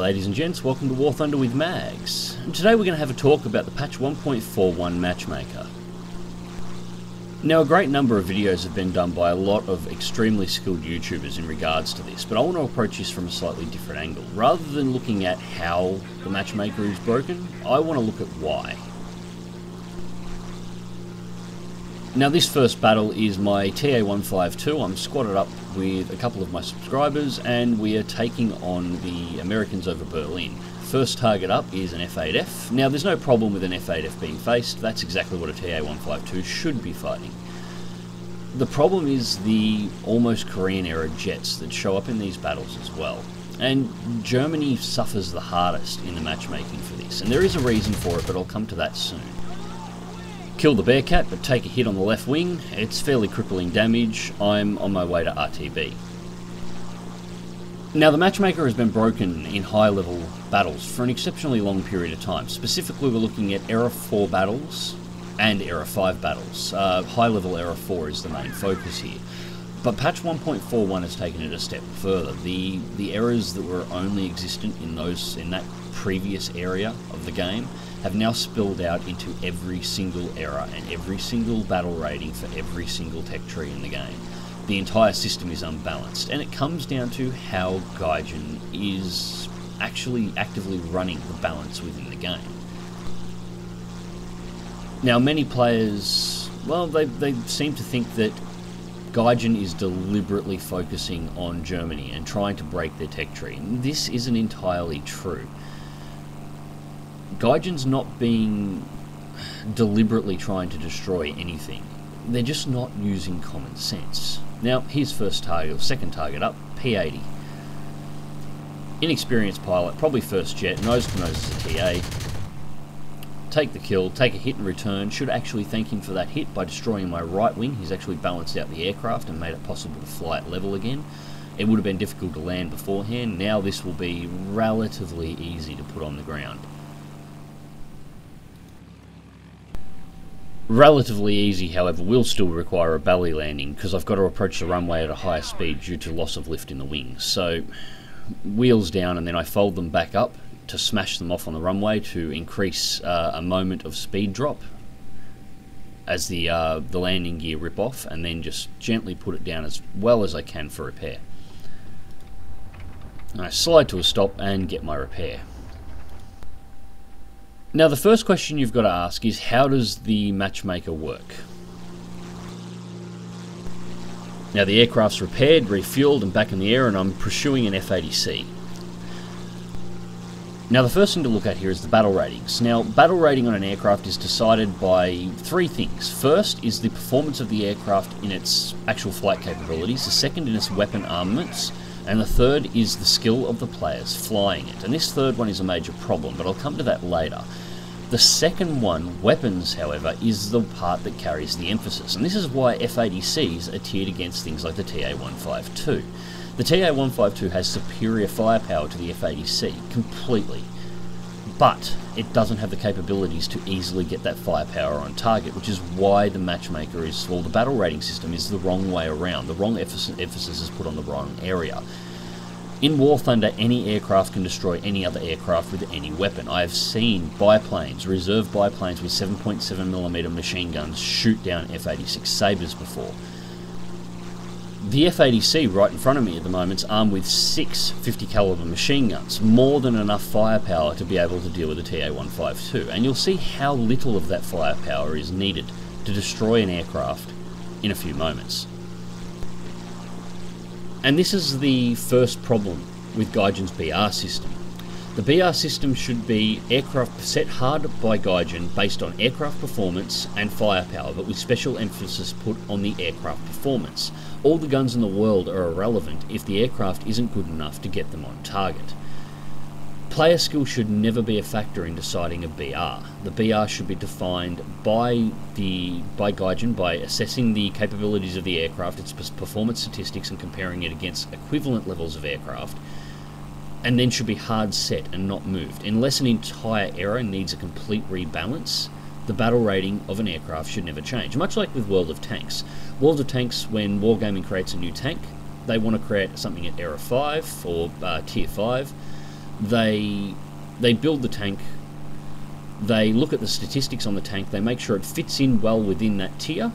ladies and gents, welcome to War Thunder with Mags. And today we're going to have a talk about the patch 1.41 Matchmaker. Now, a great number of videos have been done by a lot of extremely skilled YouTubers in regards to this, but I want to approach this from a slightly different angle. Rather than looking at how the Matchmaker is broken, I want to look at why. Now, this first battle is my TA-152. I'm squatted up with a couple of my subscribers and we are taking on the Americans over Berlin. First target up is an F8F. Now, there's no problem with an F8F being faced. That's exactly what a TA-152 should be fighting. The problem is the almost Korean-era jets that show up in these battles as well. And Germany suffers the hardest in the matchmaking for this. And there is a reason for it, but I'll come to that soon. Kill the Bearcat, but take a hit on the left wing. It's fairly crippling damage. I'm on my way to RTB. Now, the Matchmaker has been broken in high-level battles for an exceptionally long period of time. Specifically, we're looking at Era 4 battles and Era 5 battles. High-level Era 4 is the main focus here. But patch 1.41 has taken it a step further. The errors that were only existent in that previous area of the game have now spilled out into every single era and every single battle rating for every single tech tree in the game. The entire system is unbalanced, and it comes down to how Gaijin is actually actively running the balance within the game. Now, many players, well, they seem to think that Gaijin is deliberately focusing on Germany and trying to break their tech tree. This isn't entirely true. Gaijin's not being deliberately trying to destroy anything. They're just not using common sense. Now, here's second target up, P80. Inexperienced pilot, probably first jet, nose to nose as a TA. Take the kill, take a hit and return. Should actually thank him for that hit by destroying my right wing. He's actually balanced out the aircraft and made it possible to fly at level again. It would have been difficult to land beforehand. Now this will be relatively easy to put on the ground. Relatively easy, however, will still require a belly landing because I've got to approach the runway at a higher speed due to loss of lift in the wings. So, wheels down and then I fold them back up to smash them off on the runway to increase a moment of speed drop as the landing gear rip off, and then just gently put it down as well as I can for repair. And I slide to a stop and get my repair. Now, the first question you've got to ask is, how does the Matchmaker work? Now, the aircraft's repaired, refueled, and back in the air, and I'm pursuing an F-80C. Now, the first thing to look at here is the battle ratings. Now, battle rating on an aircraft is decided by three things. First is the performance of the aircraft in its actual flight capabilities. The second in its weapon armaments. And the third is the skill of the players flying it. And this third one is a major problem, but I'll come to that later. The second one, weapons, however, is the part that carries the emphasis. And this is why F-80Cs are tiered against things like the TA-152. The TA-152 has superior firepower to the F-80C, completely. But it doesn't have the capabilities to easily get that firepower on target, which is why the Matchmaker is, well, the battle rating system is the wrong way around. The wrong emphasis is put on the wrong area. In War Thunder, any aircraft can destroy any other aircraft with any weapon. I have seen biplanes, reserve biplanes with 7.7mm machine guns shoot down F-86 Sabres before. The F-80C right in front of me at the moment is armed with 6 50 caliber machine guns, more than enough firepower to be able to deal with the TA-152, and you'll see how little of that firepower is needed to destroy an aircraft in a few moments. And this is the first problem with Gaijin's BR system. The BR system should be aircraft set hard by Gaijin based on aircraft performance and firepower, but with special emphasis put on the aircraft performance. All the guns in the world are irrelevant if the aircraft isn't good enough to get them on target. Player skill should never be a factor in deciding a BR. The BR should be defined by Gaijin by assessing the capabilities of the aircraft, its performance statistics, and comparing it against equivalent levels of aircraft, and then should be hard set and not moved. Unless an entire era needs a complete rebalance, the battle rating of an aircraft should never change. Much like with World of Tanks. World of Tanks, when Wargaming creates a new tank, they want to create something at Era 5 or Tier 5. They build the tank, they look at the statistics on the tank, they make sure it fits in well within that tier,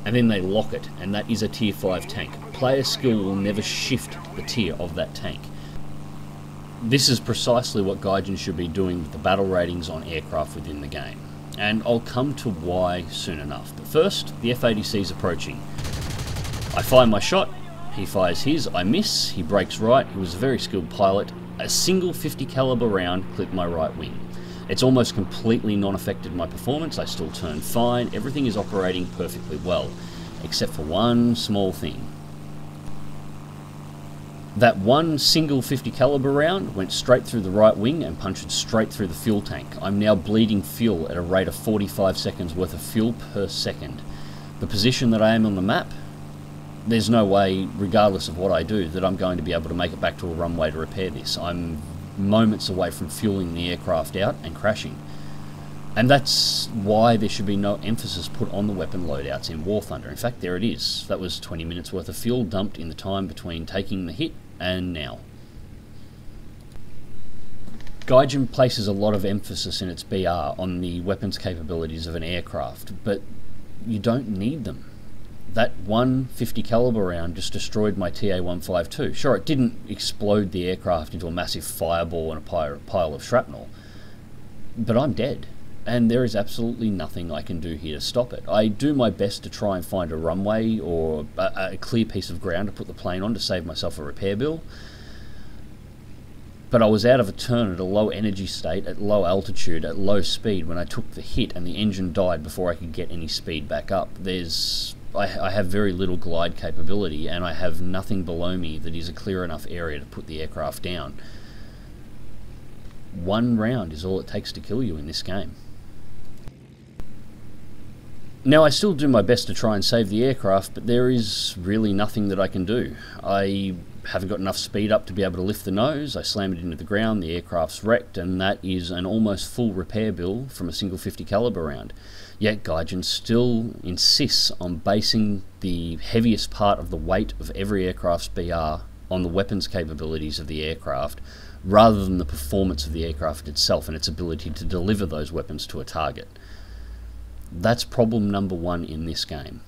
and then they lock it, and that is a tier 5 tank. Player skill will never shift the tier of that tank. This is precisely what Gaijin should be doing with the battle ratings on aircraft within the game, and I'll come to why soon enough. But first, the F-80C is approaching. I fire my shot, he fires his, I miss, he breaks right, he was a very skilled pilot. A single 50 caliber round clipped my right wing. It's almost completely non-affected my performance, I still turn fine, everything is operating perfectly well, except for one small thing. That one single 50 caliber round went straight through the right wing and punctured straight through the fuel tank. I'm now bleeding fuel at a rate of 45 seconds worth of fuel per second. The position that I am on the map, there's no way, regardless of what I do, that I'm going to be able to make it back to a runway to repair this. I'm moments away from fueling the aircraft out and crashing. And that's why there should be no emphasis put on the weapon loadouts in War Thunder. In fact, there it is. That was 20 minutes worth of fuel dumped in the time between taking the hit and now. Gaijin places a lot of emphasis in its BR on the weapons capabilities of an aircraft, but you don't need them. That 150 caliber round just destroyed my TA-152. Sure, it didn't explode the aircraft into a massive fireball and a pile of shrapnel, but I'm dead, and there is absolutely nothing I can do here to stop it. I do my best to try and find a runway or a clear piece of ground to put the plane on to save myself a repair bill, but I was out of a turn at a low energy state, at low altitude, at low speed when I took the hit, and the engine died before I could get any speed back up. I have very little glide capability, and I have nothing below me that is a clear enough area to put the aircraft down. One round is all it takes to kill you in this game. Now, I still do my best to try and save the aircraft, but there is really nothing that I can do. I haven't got enough speed up to be able to lift the nose, I slam it into the ground, the aircraft's wrecked, and that is an almost full repair bill from a single 50 caliber round. Yet Gaijin still insists on basing the heaviest part of the weight of every aircraft's BR on the weapons capabilities of the aircraft, rather than the performance of the aircraft itself and its ability to deliver those weapons to a target. That's problem number one in this game.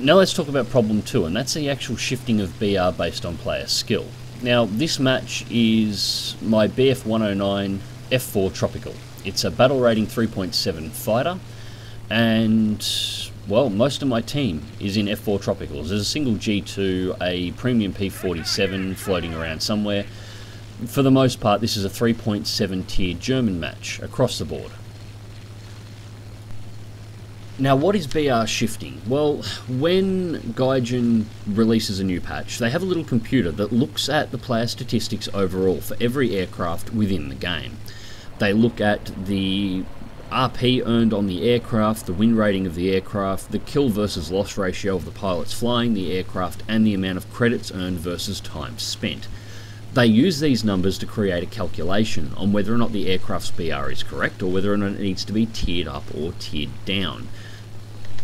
Now let's talk about problem 2, and that's the actual shifting of BR based on player skill. Now, this match is my BF-109 F4 Tropical. It's a battle rating 3.7 fighter, and, well, most of my team is in F4 Tropicals. There's a single G2, a premium P47 floating around somewhere. For the most part, this is a 3.7 tier German match across the board. Now, what is BR shifting? Well, when Gaijin releases a new patch, they have a little computer that looks at the player statistics overall for every aircraft within the game. They look at the RP earned on the aircraft, the win rating of the aircraft, the kill versus loss ratio of the pilots flying the aircraft, and the amount of credits earned versus time spent. They use these numbers to create a calculation on whether or not the aircraft's BR is correct, or whether or not it needs to be tiered up or tiered down,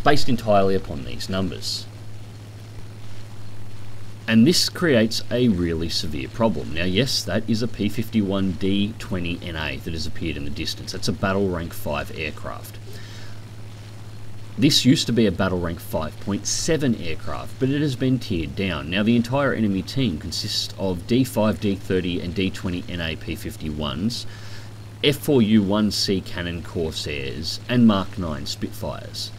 based entirely upon these numbers. And this creates a really severe problem. Now, yes, that is a P51D-20NA that has appeared in the distance. That's a battle rank 5 aircraft. This used to be a battle rank 5.7 aircraft, but it has been tiered down. Now, the entire enemy team consists of D5, D30 and D20NA P51s, F4U-1C Cannon Corsairs, and Mark 9 Spitfires.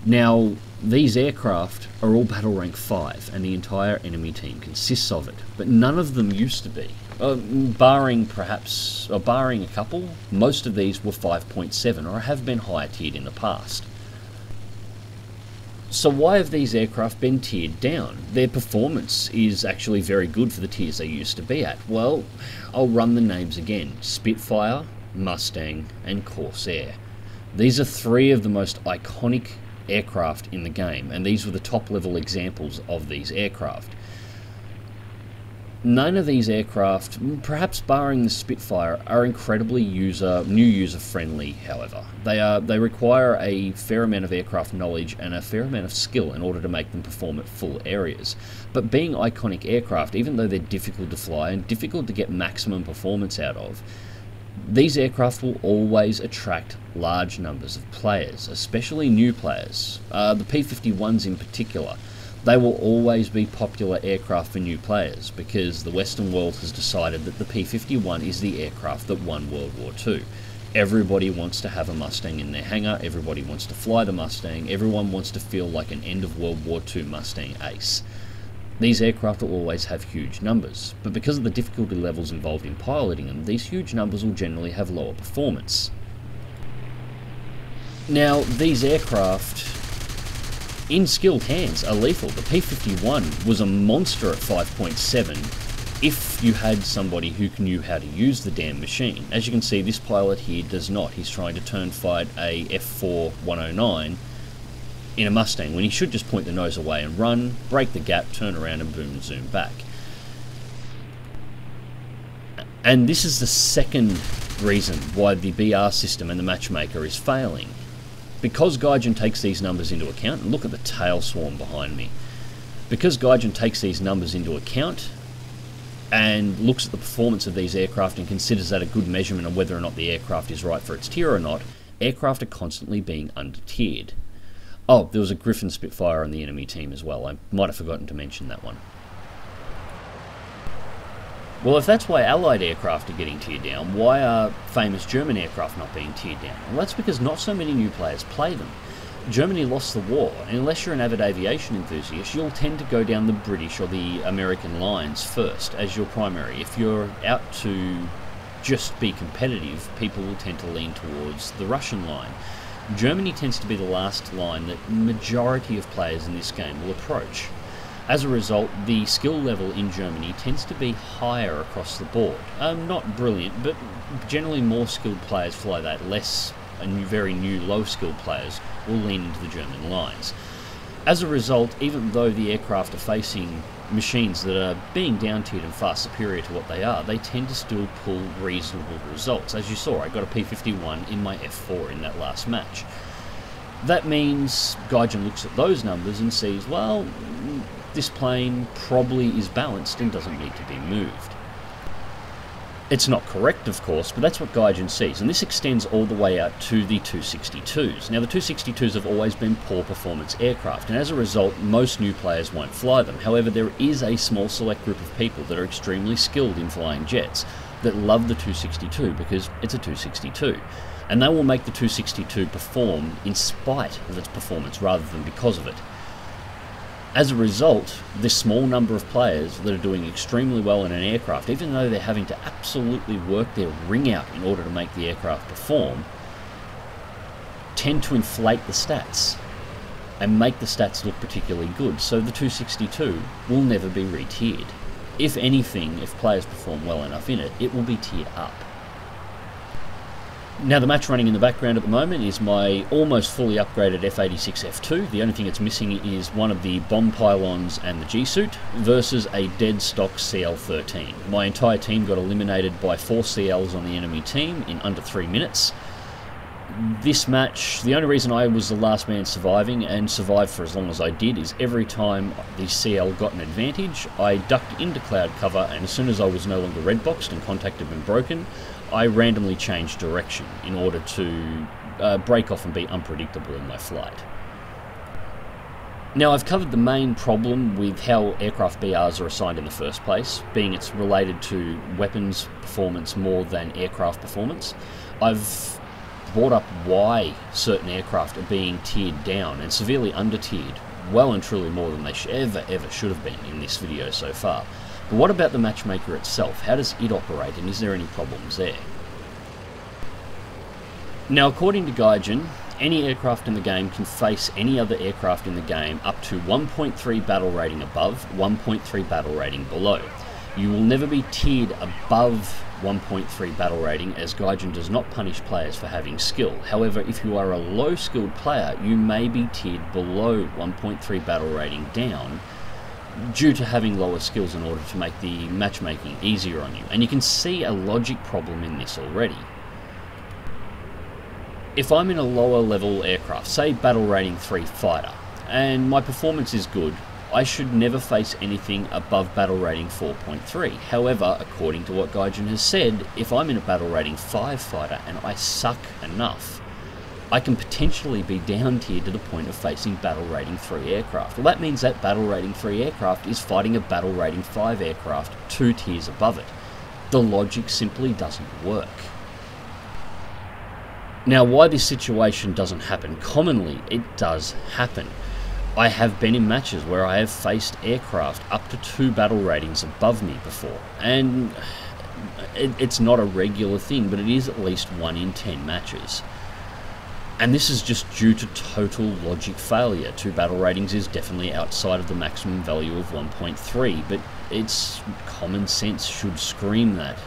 Now, these aircraft are all battle rank 5, and the entire enemy team consists of it, but none of them used to be. Barring a couple, most of these were 5.7 or have been higher tiered in the past. So why have these aircraft been tiered down? Their performance is actually very good for the tiers they used to be at. Well, I'll run the names again: Spitfire, Mustang, and Corsair. These are three of the most iconic aircraft in the game, and these were the top level examples of these aircraft. None of these aircraft, perhaps barring the Spitfire, are incredibly user-friendly, however. They require a fair amount of aircraft knowledge and a fair amount of skill in order to make them perform at full areas. But being iconic aircraft, even though they're difficult to fly and difficult to get maximum performance out of, these aircraft will always attract large numbers of players, especially new players. The P-51s in particular. They will always be popular aircraft for new players because the Western world has decided that the P-51 is the aircraft that won World War II. Everybody wants to have a Mustang in their hangar, everybody wants to fly the Mustang, everyone wants to feel like an end of World War II Mustang ace. These aircraft will always have huge numbers, but because of the difficulty levels involved in piloting them, these huge numbers will generally have lower performance. Now, these aircraft, in skilled hands, are lethal. The P-51 was a monster at 5.7 if you had somebody who knew how to use the damn machine. As you can see, this pilot here does not. He's trying to turn fight a F4 109 in a Mustang when he should just point the nose away and run, break the gap, turn around and boom, zoom back. And this is the second reason why the BR system and the matchmaker is failing. Because Gaijin takes these numbers into account, and look at the tail swarm behind me. Because Gaijin takes these numbers into account and looks at the performance of these aircraft and considers that a good measurement of whether or not the aircraft is right for its tier or not, aircraft are constantly being under-tiered. Oh, there was a Griffin Spitfire on the enemy team as well. I might have forgotten to mention that one. Well, if that's why Allied aircraft are getting tiered down, why are famous German aircraft not being tiered down? Well, that's because not so many new players play them. Germany lost the war, and unless you're an avid aviation enthusiast, you'll tend to go down the British or the American lines first as your primary. If you're out to just be competitive, people will tend to lean towards the Russian line. Germany tends to be the last line that the majority of players in this game will approach. As a result, the skill level in Germany tends to be higher across the board. Not brilliant, but generally more skilled players fly that. Less and very new low-skilled players will lean into the German lines. As a result, even though the aircraft are facing machines that are being down-tiered and far superior to what they are, they tend to still pull reasonable results. As you saw, I got a P-51 in my F4 in that last match. That means Gaijin looks at those numbers and sees, well, this plane probably is balanced and doesn't need to be moved. It's not correct, of course, but that's what Gaijin sees, and this extends all the way out to the 262s. Now, the 262s have always been poor performance aircraft, and as a result, most new players won't fly them. However, there is a small select group of people that are extremely skilled in flying jets that love the 262 because it's a 262. And they will make the 262 perform in spite of its performance rather than because of it. As a result, this small number of players that are doing extremely well in an aircraft, even though they're having to absolutely work their ring out in order to make the aircraft perform, tend to inflate the stats and make the stats look particularly good. So the 262 will never be re-tiered. If anything, if players perform well enough in it, it will be tiered up. Now, the match running in the background at the moment is my almost fully upgraded F-86 F2. The only thing it's missing is one of the bomb pylons and the G-suit versus a dead stock CL-13. My entire team got eliminated by 4 CLs on the enemy team in under 3 minutes. This match, the only reason I was the last man surviving and survived for as long as I did is every time the CL got an advantage, I ducked into cloud cover, and as soon as I was no longer red boxed and contact had been broken, I randomly changed direction in order to break off and be unpredictable in my flight. Now, I've covered the main problem with how aircraft BRs are assigned in the first place, being it's related to weapons performance more than aircraft performance. I've brought up why certain aircraft are being tiered down and severely under-tiered, well and truly more than they ever should have been in this video so far. But what about the matchmaker itself? How does it operate, and is there any problems there? Now, according to Gaijin, any aircraft in the game can face any other aircraft in the game up to 1.3 battle rating above, 1.3 battle rating below. You will never be tiered above 1.3 battle rating, as Gaijin does not punish players for having skill. However, if you are a low skilled player, you may be tiered below 1.3 battle rating down due to having lower skills in order to make the matchmaking easier on you. And you can see a logic problem in this already. If I'm in a lower level aircraft, say battle rating 3 fighter, and my performance is good, I should never face anything above battle rating 4.3. However, according to what Gaijin has said, if I'm in a battle rating 5 fighter and I suck enough, I can potentially be down tiered to the point of facing battle rating 3 aircraft. Well, that means that battle rating 3 aircraft is fighting a battle rating 5 aircraft 2 tiers above it. The logic simply doesn't work. Now, why this situation doesn't happen commonly, it does happen. I have been in matches where I have faced aircraft up to 2 battle ratings above me before, and it's not a regular thing, but it is at least 1 in 10 matches. And this is just due to total logic failure. 2 battle ratings is definitely outside of the maximum value of 1.3, but it's common sense should scream that.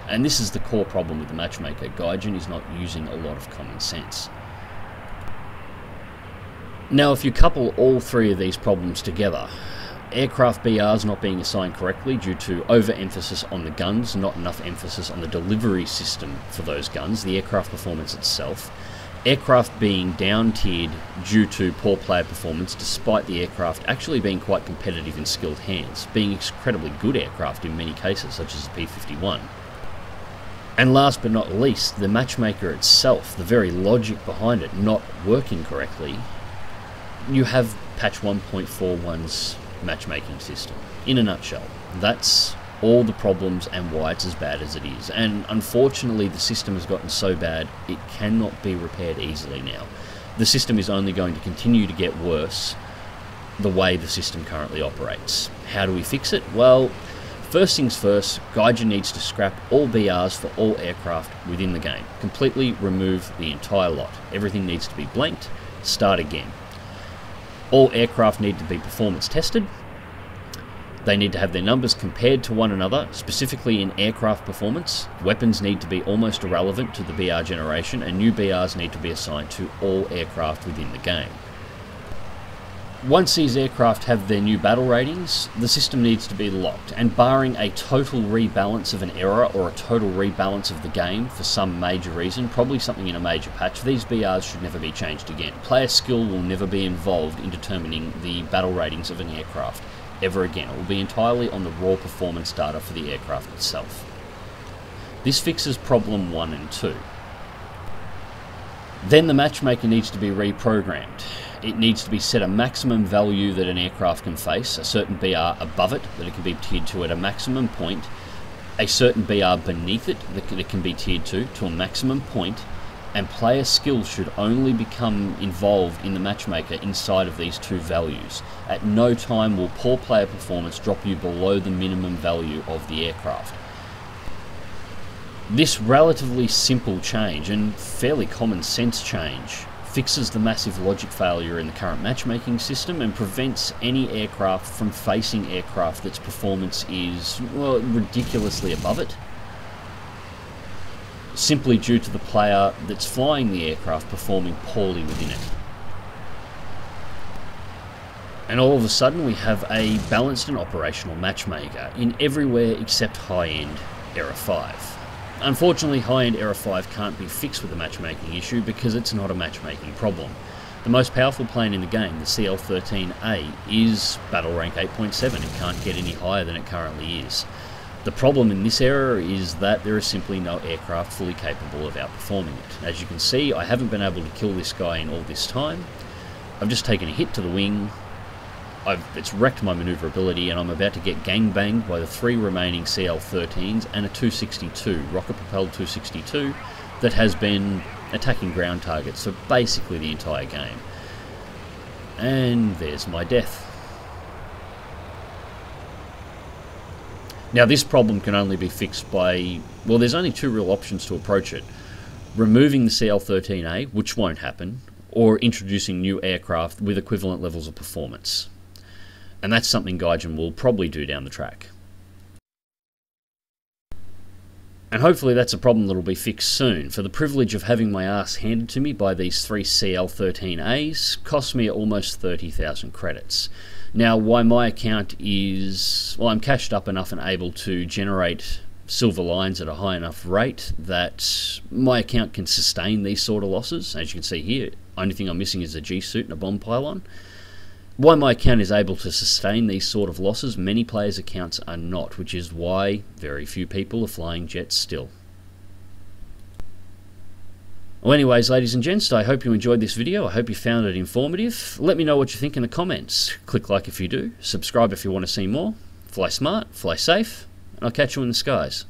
And this is the core problem with the matchmaker. Gaijin is not using a lot of common sense. Now, if you couple all 3 of these problems together, aircraft BRs not being assigned correctly due to overemphasis on the guns, not enough emphasis on the delivery system for those guns, the aircraft performance itself, aircraft being down-tiered due to poor player performance despite the aircraft actually being quite competitive in skilled hands, being incredibly good aircraft in many cases, such as the P-51. And last but not least, the matchmaker itself, the very logic behind it not working correctly. You have patch 1.41's matchmaking system. In a nutshell, that's all the problems and why it's as bad as it is. And unfortunately, the system has gotten so bad, it cannot be repaired easily now. The system is only going to continue to get worse the way the system currently operates. How do we fix it? Well, first things first, Gaijin needs to scrap all BRs for all aircraft within the game. Completely remove the entire lot. Everything needs to be blanked, start again. All aircraft need to be performance tested. They need to have their numbers compared to one another, specifically in aircraft performance. Weapons need to be almost irrelevant to the BR generation, and new BRs need to be assigned to all aircraft within the game. Once these aircraft have their new battle ratings, the system needs to be locked, and barring a total rebalance of an error or a total rebalance of the game for some major reason, probably something in a major patch, these BRs should never be changed again. Player skill will never be involved in determining the battle ratings of an aircraft ever again. It will be entirely on the raw performance data for the aircraft itself. This fixes problem 1 and 2. Then the matchmaker needs to be reprogrammed. It needs to be set a maximum value that an aircraft can face, a certain BR above it that it can be tiered to at a maximum point, a certain BR beneath it that it can be tiered to a maximum point, and player skill should only become involved in the matchmaker inside of these 2 values. At no time will poor player performance drop you below the minimum value of the aircraft. This relatively simple change and fairly common sense change fixes the massive logic failure in the current matchmaking system and prevents any aircraft from facing aircraft that's performance is, well, ridiculously above it, simply due to the player that's flying the aircraft performing poorly within it. And all of a sudden we have a balanced and operational matchmaker in everywhere except high-end Error 5. Unfortunately, high-end Error 5 can't be fixed with a matchmaking issue because it's not a matchmaking problem. The most powerful plane in the game, the CL-13A, is battle rank 8.7 and can't get any higher than it currently is. The problem in this error is that there is simply no aircraft fully capable of outperforming it. As you can see, I haven't been able to kill this guy in all this time. I've just taken a hit to the wing. It's wrecked my manoeuvrability, and I'm about to get gangbanged by the 3 remaining CL-13s and a 262, rocket-propelled 262, that has been attacking ground targets for basically the entire game. And there's my death. Now, this problem can only be fixed by, well, there's only 2 real options to approach it. Removing the CL-13A, which won't happen, or introducing new aircraft with equivalent levels of performance. And that's something Gaijin will probably do down the track. And hopefully that's a problem that will be fixed soon, for the privilege of having my ass handed to me by these 3 CL-13As cost me almost 30,000 credits. Now, why my account is, well, I'm cashed up enough and able to generate silver lines at a high enough rate that my account can sustain these sort of losses. As you can see here, only thing I'm missing is a G suit and a bomb pylon. Why my account is able to sustain these sort of losses, many players' accounts are not, which is why very few people are flying jets still. Well, anyways, ladies and gents, I hope you enjoyed this video. I hope you found it informative. Let me know what you think in the comments. Click like if you do, subscribe if you want to see more. Fly smart, fly safe, and I'll catch you in the skies.